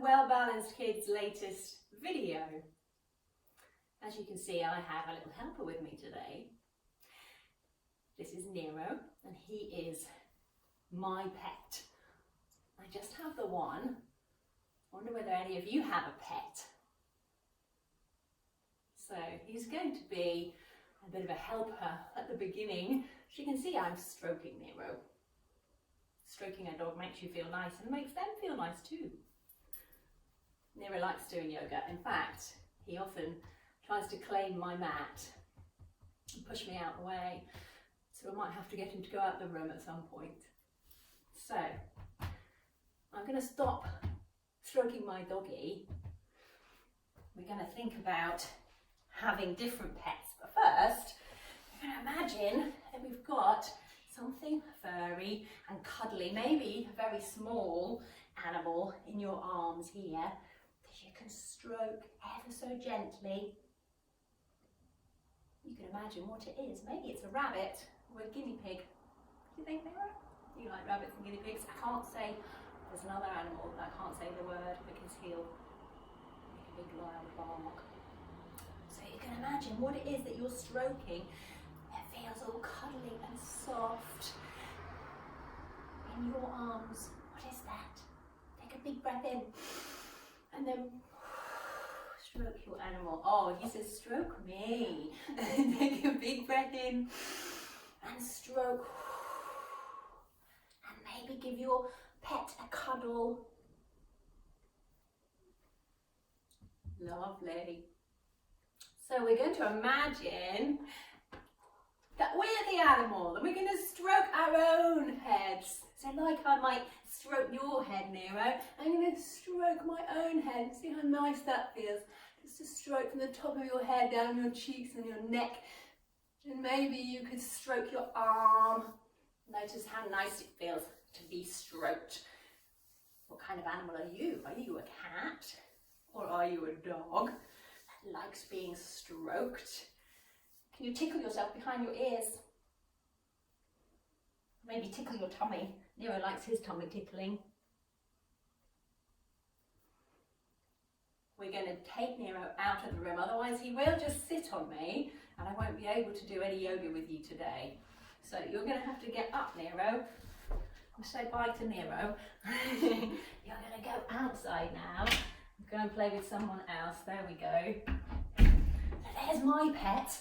Well Balanced Kids latest video. As you can see, I have a little helper with me today. This is Nero, and he is my pet. I just have the one. I wonder whether any of you have a pet. So he's going to be a bit of a helper at the beginning. As you can see, I'm stroking Nero. Stroking a dog makes you feel nice and makes them feel nice too. Nero likes doing yoga. In fact, he often tries to claim my mat and push me out the way. So I might have to get him to go out the room at some point. So I'm going to stop stroking my doggy. We're going to think about having different pets. But first, we're going to imagine that we've got something furry and cuddly, maybe a very small animal in your arms here that you can stroke ever so gently. You can imagine what it is. Maybe it's a rabbit or a guinea pig. Do you think, Nero? You like rabbits and guinea pigs? I can't say. There's another animal that I can't say the word because he'll make a big loud bark. So you can imagine what it is that you're stroking. It feels all cuddly and soft in your arms. What is that? Take a big breath in and then stroke your animal. Oh, he says stroke me. Take a big breath in and stroke. And maybe give your pet a cuddle. Lovely. So we're going to imagine that we're the animal and we're going to stroke our own heads. So like I might stroke your head, Nero, I'm going to stroke my own head. See how nice that feels? Just to stroke from the top of your head down your cheeks and your neck. And maybe you could stroke your arm. Notice how nice it feels to be stroked. What kind of animal are you? Are you a cat? Or are you a dog that likes being stroked? Can you tickle yourself behind your ears? Maybe tickle your tummy. Nero likes his tummy tickling. We're going to take Nero out of the room, otherwise he will just sit on me and I won't be able to do any yoga with you today. So you're going to have to get up, Nero. I'll say bye to Nero. You're going to go outside now. Go and play with someone else. There we go. So there's my pet.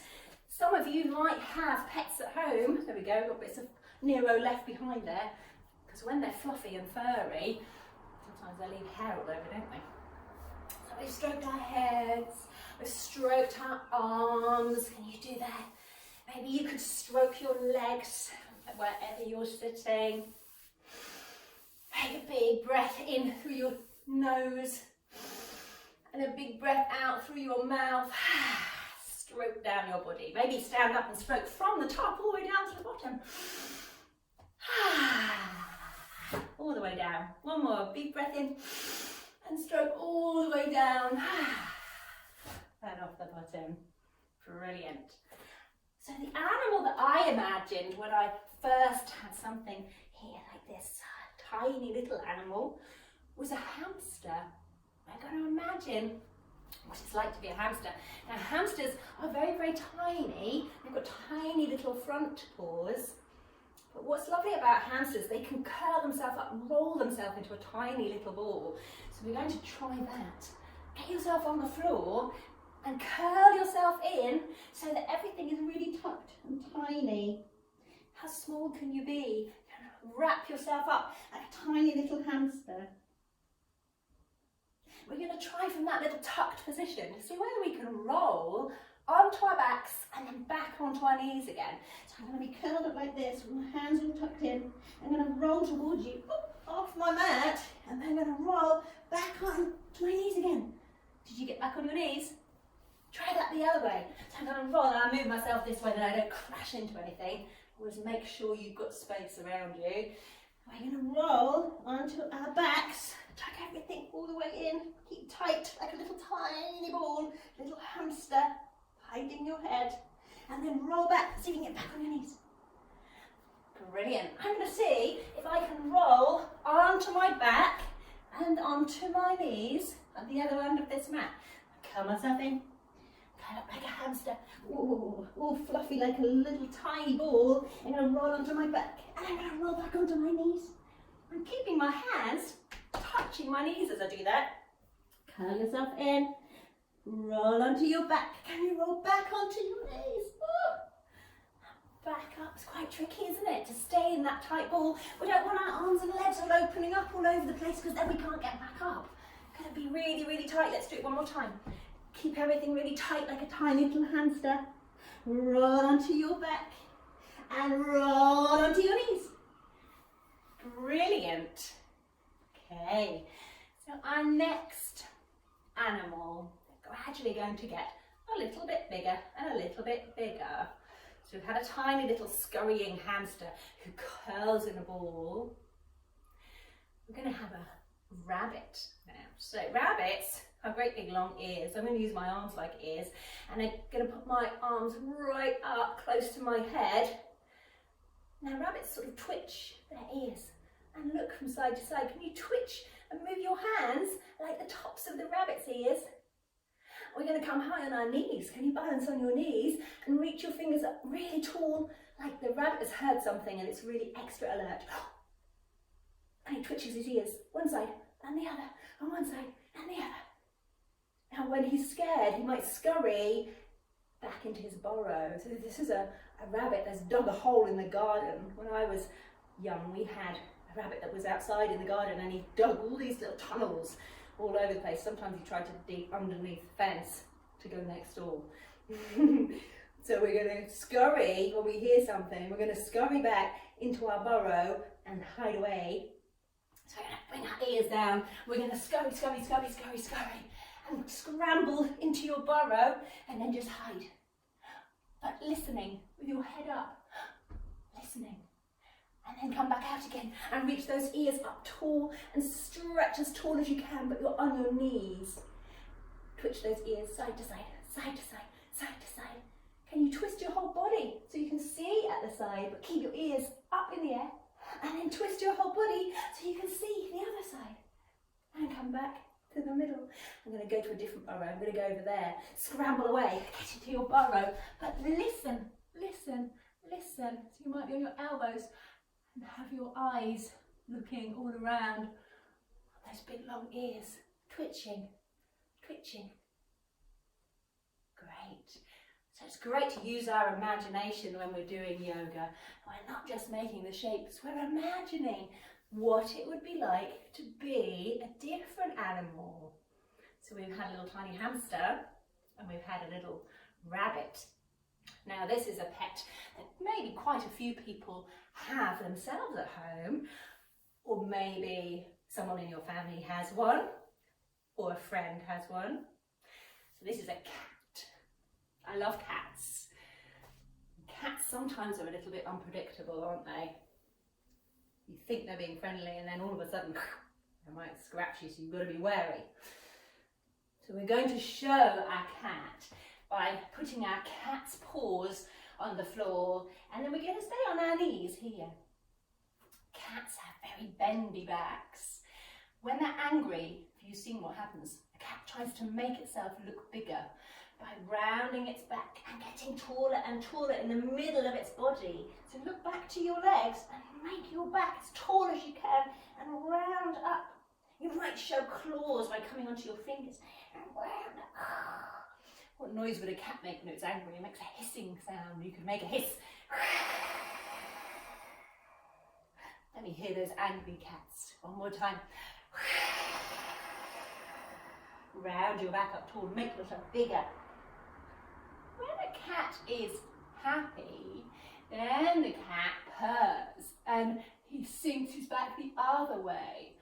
Some of you might have pets at home. There we go, got bits of Nero left behind there. Because when they're fluffy and furry, sometimes they leave hair all over, don't they? So we've stroked our heads, we've stroked our arms. Can you do that? Maybe you could stroke your legs wherever you're sitting. Take a big breath in through your nose and a big breath out through your mouth. Stroke down your body. Maybe stand up and stroke from the top all the way down to the bottom. All the way down. One more big breath in and stroke all the way down and off the bottom. Brilliant. So the animal that I imagined when I first had something here like this, tiny little animal, was a hamster. I'm going to imagine what it's like to be a hamster. Now hamsters are very, very tiny. They've got tiny little front paws. But what's lovely about hamsters, they can curl themselves up and roll themselves into a tiny little ball. So we're going to try that. Get yourself on the floor and curl yourself in so that everything is really tucked and tiny. How small can you be? Wrap yourself up like a tiny little hamster. We're going to try from that little tucked position to see whether we can roll onto our backs and then back onto our knees again. So I'm going to be curled up like this with my hands all tucked in. I'm going to roll towards you off my mat and then I'm going to roll back on to my knees again. Did you get back on your knees? Try that the other way. So I'm going to roll and I move myself this way that I don't crash into anything. Always make sure you've got space around you. We're going to roll onto our backs, tuck everything all the way in, keep tight like a little tiny ball, little hamster, hiding your head, and then roll back, see if you can get back on your knees. Brilliant. I'm going to see if I can roll onto my back and onto my knees at the other end of this mat. Curl myself in, curl up like a hamster. Ooh, all fluffy like a little tiny ball. I'm going to roll onto my back and I'm going to roll back onto my knees. I'm keeping my hands touching my knees as I do that. Curl yourself in, roll onto your back. Can you roll back onto your knees? Ooh. Back up. It's quite tricky, isn't it, to stay in that tight ball. We don't want our arms and legs all opening up all over the place because then we can't get back up. Got to be really, really tight. Let's do it one more time. Keep everything really tight like a tiny little hamster. Roll onto your back and roll onto your knees. Brilliant. Okay, so our next animal, we're gradually going to get a little bit bigger and a little bit bigger. So we've had a tiny little scurrying hamster who curls in a ball. We're going to have a rabbit now. So rabbits have great big long ears. I'm going to use my arms like ears, and I'm going to put my arms right up close to my head. Now rabbits sort of twitch their ears and look from side to side. Can you twitch and move your hands like the tops of the rabbit's ears? We're going to come high on our knees. Can you balance on your knees and reach your fingers up really tall, like the rabbit has heard something and it's really extra alert. And he twitches his ears, one side and the other, on one side and the other. Now when he's scared, he might scurry back into his burrow. So this is a rabbit that's dug a hole in the garden. When I was young, we had a rabbit that was outside in the garden and he dug all these little tunnels all over the place. Sometimes he tried to dig underneath the fence to go next door. So we're going to scurry when we hear something. We're going to scurry back into our burrow and hide away. So we're going to bring our ears down. We're going to scurry, scurry, scurry, scurry, scurry, and scramble into your burrow and then just hide. But listening with your head up, listening. And then come back out again and reach those ears up tall and stretch as tall as you can, but you're on your knees. Twitch those ears side to side, side to side, side to side. Can you twist your whole body so you can see at the side, but keep your ears up in the air? And then twist your whole body so you can see the other side. And come back to the middle. I'm going to go to a different burrow. I'm going to go over there. Scramble away, get into your burrow. But listen, listen, listen. So you might be on your elbows and have your eyes looking all around. Those big long ears, twitching, twitching. Great. So it's great to use our imagination when we're doing yoga. We're not just making the shapes, we're imagining what it would be like to be a different animal. So we've had a little tiny hamster and we've had a little rabbit. Now this is a pet that maybe quite a few people have themselves at home, or maybe someone in your family has one, or a friend has one. So this is a cat. I love cats. Cats sometimes are a little bit unpredictable, aren't they? You think they're being friendly and then all of a sudden they might scratch you, so you've got to be wary. So we're going to show our cat by putting our cat's paws on the floor, and then we're going to stay on our knees here. Cats have very bendy backs. When they're angry, if you've seen what happens, the cat tries to make itself look bigger by rounding its back and getting taller and taller in the middle of its body. So look back to your legs and make your back as tall as you can and round up. You might show claws by coming onto your fingers and round up. What noise would a cat make when it's angry? It makes a hissing sound. You can make a hiss. Let me hear those angry cats. One more time. Round your back up tall, make yourself bigger. When a cat is happy, then the cat purrs and he sinks his back the other way.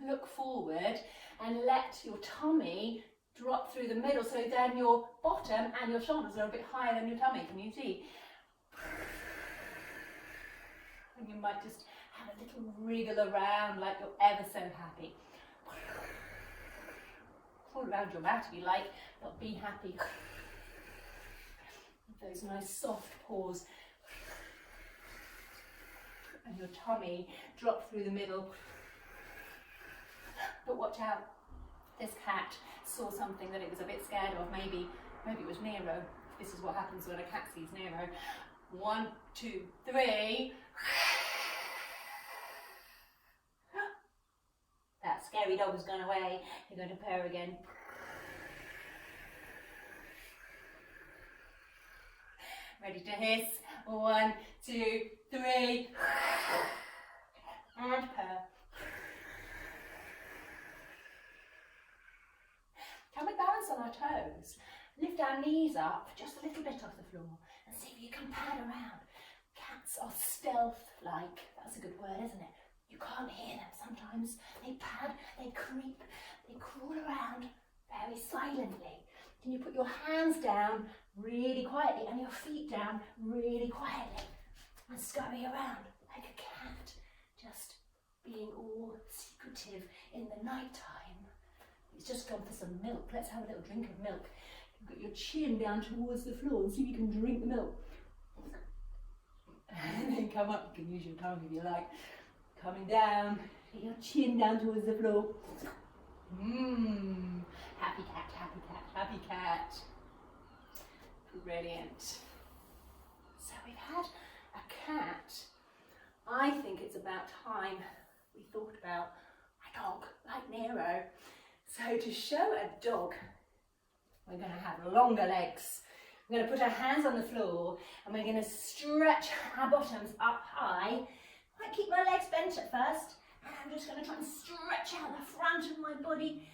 Look forward and let your tummy drop through the middle, so then your bottom and your shoulders are a bit higher than your tummy. Can you see? And you might just have a little wriggle around like you're ever so happy. All around your mat if you like, but be happy. Those nice soft paws. And your tummy drop through the middle. But watch out, this cat saw something that it was a bit scared of. Maybe it was Nero. This is what happens when a cat sees Nero. 1, 2, 3. That scary dog has gone away. You're going to purr again. Ready to hiss? 1, 2, 3. And purr. Can we balance on our toes? Lift our knees up just a little bit off the floor and see if you can pad around. Cats are stealth-like. That's a good word, isn't it? You can't hear them sometimes. They pad, they creep, they crawl around very silently. Can you put your hands down really quietly and your feet down really quietly and scurry around like a cat, just being all secretive in the night time? He's just gone for some milk. Let's have a little drink of milk. Put your chin down towards the floor and see if you can drink the milk. And then come up. You can use your tongue if you like. Coming down. Get your chin down towards the floor. Happy cat, happy cat, happy cat. Brilliant. So we've had a cat. I think it's about time we thought about a dog like Nero. So to show a dog, we're going to have longer legs. We're going to put our hands on the floor and we're going to stretch our bottoms up high. I might keep my legs bent at first, and I'm just going to try and stretch out the front of my body.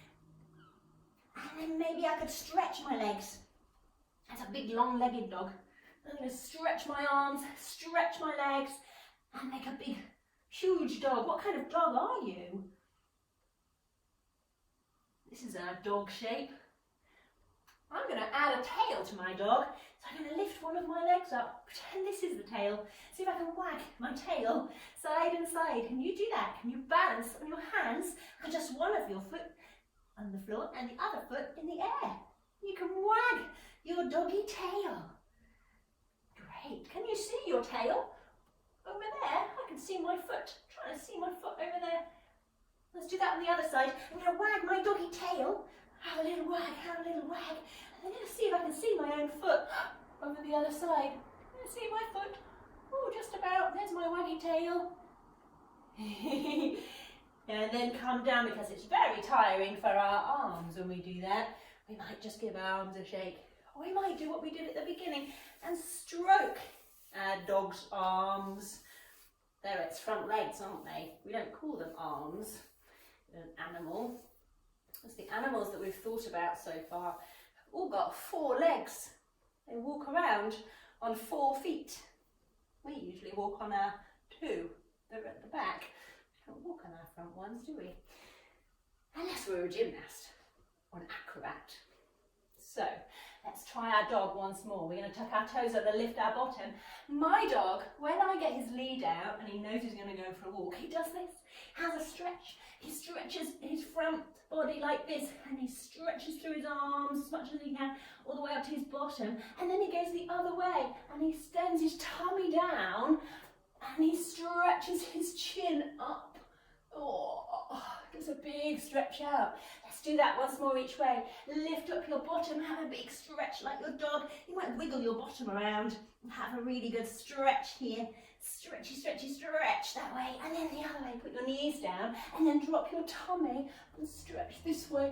And then maybe I could stretch my legs. That's a big long-legged dog. I'm going to stretch my arms, stretch my legs, and make a big, huge dog. What kind of dog are you? This is our dog shape. I'm going to add a tail to my dog. So I'm going to lift one of my legs up. Pretend this is the tail. See if I can wag my tail side and side. Can you do that? Can you balance on your hands and just one of your foot on the floor and the other foot in the air? You can wag your doggy tail. Great. Can you see your tail? Over there, I can see my foot. Trying to see my foot over there. Let's do that on the other side. I'm going to wag my doggy tail. Have a little wag, have a little wag. And then I'm going to see if I can see my own foot over the other side. Can you see my foot? Oh, just about. There's my waggy tail. And then come down, because it's very tiring for our arms when we do that. We might just give our arms a shake. Or we might do what we did at the beginning and stroke our dog's arms. They're its front legs, aren't they? We don't call them arms. They're an animal. It's the animals that we've thought about so far have all got 4 legs. They walk around on 4 feet. We usually walk on our 2. They're at the back. We don't walk on our front ones, do we? Unless we're a gymnast or an acrobat. So let's try our dog once more. We're going to tuck our toes up and lift our bottom. My dog, when I get his lead out and he knows he's going to go for a walk, he does this. Has a stretch. He stretches his front body like this, and he stretches through his arms as much as he can, all the way up to his bottom, and then he goes the other way, and he extends his tummy down, and he stretches his chin up. Oh, does a big stretch out. Let's do that once more each way. Lift up your bottom, have a big stretch like your dog. You might wiggle your bottom around and have a really good stretch here. Stretchy, stretchy, stretch that way, and then the other way. Put your knees down and then drop your tummy and stretch this way.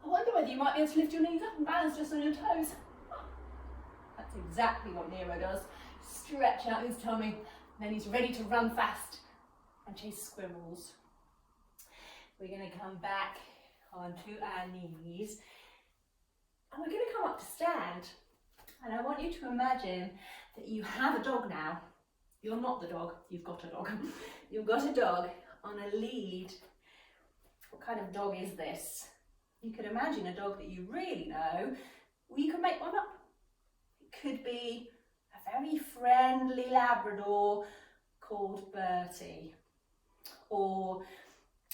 I wonder whether you might be able to lift your knees up and balance just on your toes. That's exactly what Nero does. Stretch out his tummy, and then he's ready to run fast and chase squirrels. We're going to come back onto our knees, and we're going to come up to stand. And I want you to imagine that you have a dog now. You're not the dog, you've got a dog. You've got a dog on a lead. What kind of dog is this? You could imagine a dog that you really know, or you could make one up. It could be a very friendly Labrador called Bertie, or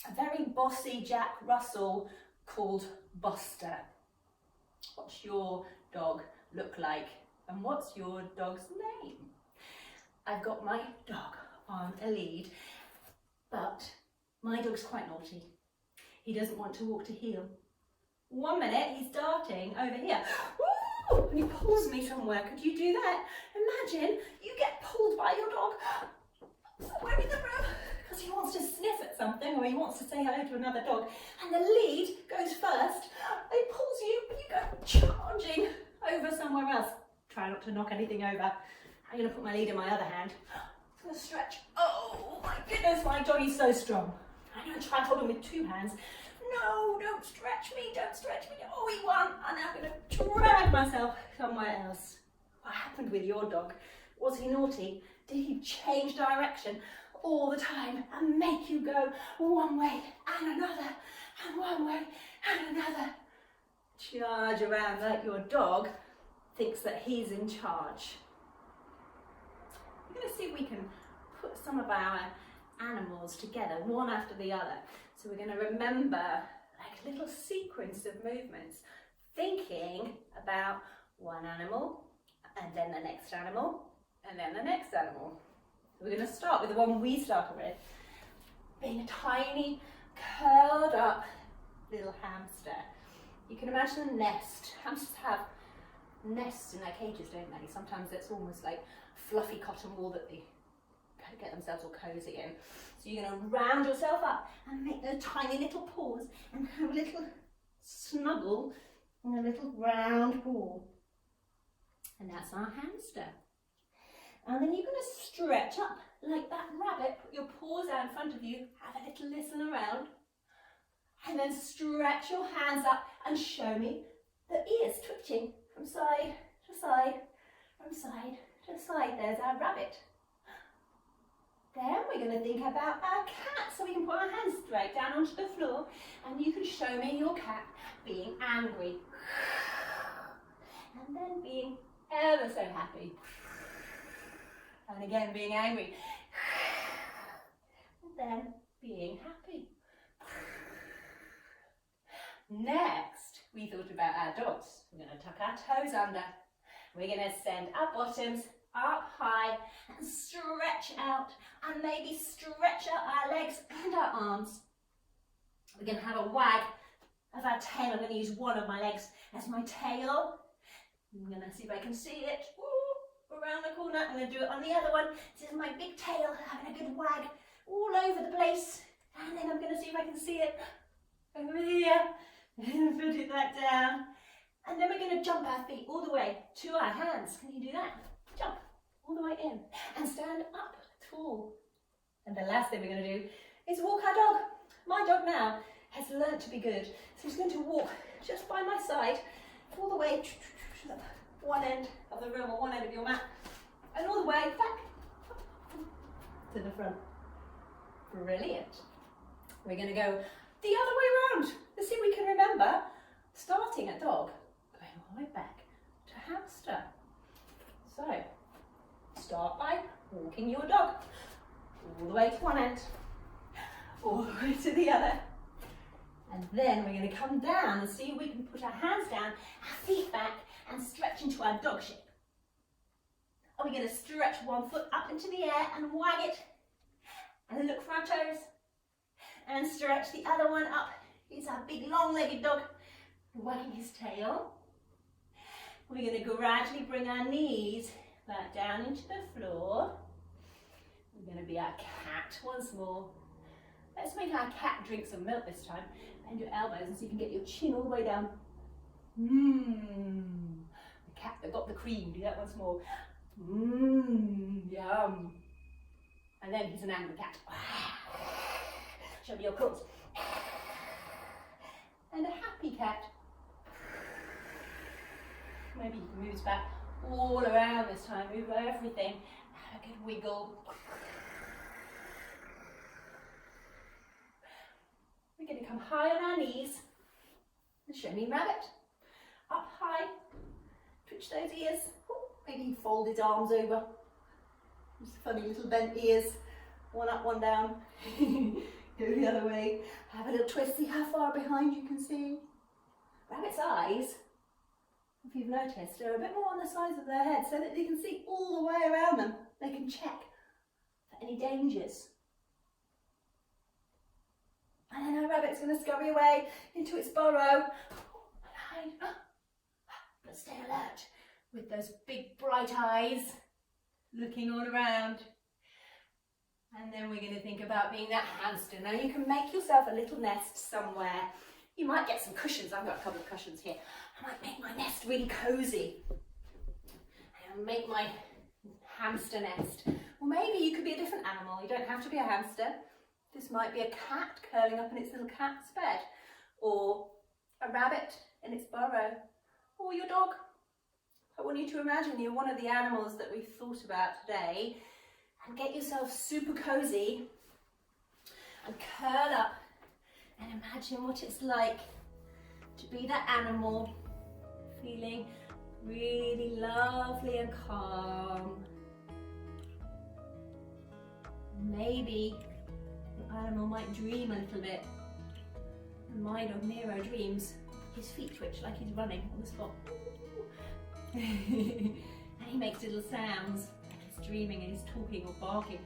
a very bossy Jack Russell called Buster. What's your dog look like? And what's your dog's name? I've got my dog on a lead, but my dog's quite naughty. He doesn't want to walk to heel. 1 minute, he's darting over here. Woo! And he pulls me somewhere. Could you do that? Imagine you get pulled by your dog somewhere in the room because he wants to sniff at something or he wants to say hello to another dog. And the lead goes first. It pulls you and you go charging over somewhere else. Try not to knock anything over. I'm going to put my lead in my other hand. I'm going to stretch. Oh my goodness, my doggy's so strong. I'm going to try and hold him with 2 hands. No, don't stretch me, don't stretch me. Oh, he won. And now I'm going to drag myself somewhere else. What happened with your dog? Was he naughty? Did he change direction all the time and make you go one way and another and one way and another? Charge around like your dog thinks that he's in charge. We're going to see if we can put some of our animals together, one after the other. So we're going to remember like a little sequence of movements, thinking about one animal, and then the next animal, and then the next animal. So we're going to start with the one we started with, being a tiny, curled up little hamster. You can imagine a nest. Hamsters have nests in their cages, don't they? Sometimes it's almost like fluffy cotton wool that they get themselves all cozy in. So you're going to round yourself up and make those tiny little paws and have a little snuggle in a little round ball. And that's our hamster. And then you're going to stretch up like that rabbit. Put your paws out in front of you, have a little listen around, and then stretch your hands up and show me the ears twitching from side to side, from side to side. There's our rabbit. Then we're going to think about our cat, so we can put our hands straight down onto the floor and you can show me your cat being angry and then being ever so happy and again being angry and then being happy. Next, we thought about our dogs. We're going to tuck our toes under. We're going to send our bottoms up high and stretch out and maybe stretch out our legs and our arms. We're going to have a wag of our tail. I'm going to use one of my legs as my tail. I'm going to see if I can see it. Ooh, around the corner. I'm going to do it on the other one. This is my big tail having a good wag all over the place. And then I'm going to see if I can see it over here. And put it back down. And then we're going to jump our feet all the way to our hands. Can you do that? Jump all the way in and stand up tall. And the last thing we're going to do is walk our dog. My dog now has learnt to be good. So he's going to walk just by my side all the way to one end of the room or one end of your mat and all the way back to the front. Brilliant. We're going to go the other way around. Let's see if we can remember starting at dog, going all the way back to hamster. So, start by walking your dog all the way to one end, all the way to the other. And then we're going to come down and see if we can put our hands down, our feet back, and stretch into our dog shape. And we're going to stretch one foot up into the air and wag it. And look for our toes. And stretch the other one up. Here's our big long-legged dog, wagging his tail. We're going to gradually bring our knees back down into the floor. We're going to be our cat once more. Let's make our cat drink some milk this time. Bend your elbows and see if you can get your chin all the way down. The cat that got the cream. Do that once more. Yum. And then he's an angry cat. Show me your claws. And a happy cat. Maybe he can move his back all around this time. Move everything. Have a good wiggle. We're going to come high on our knees and show me rabbit. Up high. Twitch those ears. Maybe fold his arms over. Just funny little bent ears. One up, one down. Go the other way. Have a little twist. See how far behind you can see. Rabbit's eyes, if you've noticed, are a bit more on the sides of their head so that they can see all the way around them. They can check for any dangers. And then our rabbit's going to scurry away into its burrow. But stay alert with those big bright eyes looking all around. And then we're going to think about being that hamster. Now you can make yourself a little nest somewhere. You might get some cushions. I've got a couple of cushions here. I might make my nest really cozy. And make my hamster nest. Or maybe you could be a different animal. You don't have to be a hamster. This might be a cat curling up in its little cat's bed. Or a rabbit in its burrow. Or your dog. I want you to imagine you're one of the animals that we've thought about today. And get yourself super cozy. And curl up. And imagine what it's like to be that animal, feeling really lovely and calm. Maybe the animal might dream a little bit. And my dog Nero dreams. His feet twitch like he's running on the spot. And he makes little sounds like he's dreaming and he's talking or barking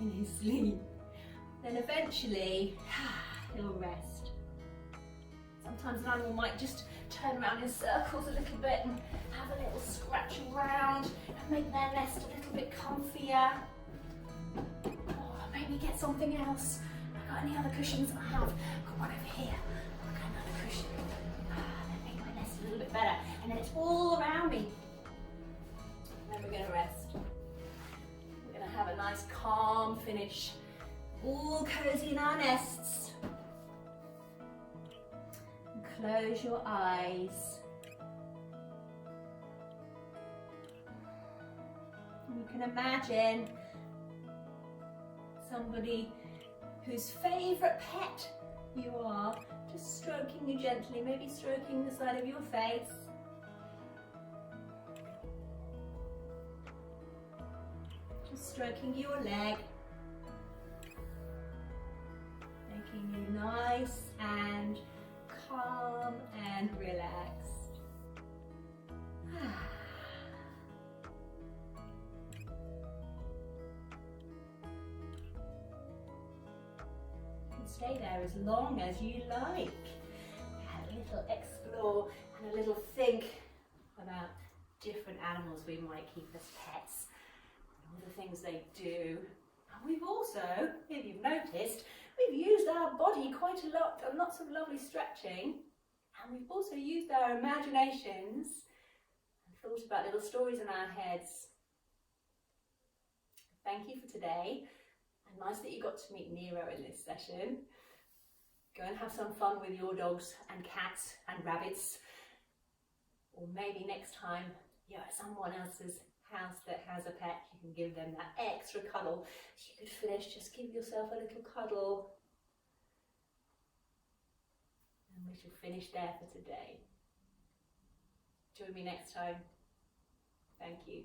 in his sleep. Then eventually, he'll rest. Sometimes an animal might just turn around in circles a little bit and have a little scratch around and make their nest a little bit comfier. Or maybe get something else. I've got any other cushions? I have. I've got one over here. I've got another cushion. That make my nest a little bit better. And then it's all around me. And then we're going to rest. We're going to have a nice calm finish. All cozy in our nests. And close your eyes. And you can imagine somebody whose favourite pet you are, just stroking you gently, maybe stroking the side of your face. Just stroking your leg. Making you nice and calm and relaxed. You can stay there as long as you like. Have a little explore and a little think about different animals we might keep as pets and all the things they do. And we've also, if you've noticed, we've used our body quite a lot, and lots of lovely stretching, and we've also used our imaginations and thought about little stories in our heads. Thank you for today, and nice that you got to meet Nero in this session. Go and have some fun with your dogs and cats and rabbits, or maybe next time you're at someone else's house that has a pet, you can give them that extra cuddle. So you could finish, just give yourself a little cuddle. And we shall finish there for today. Join me next time. Thank you.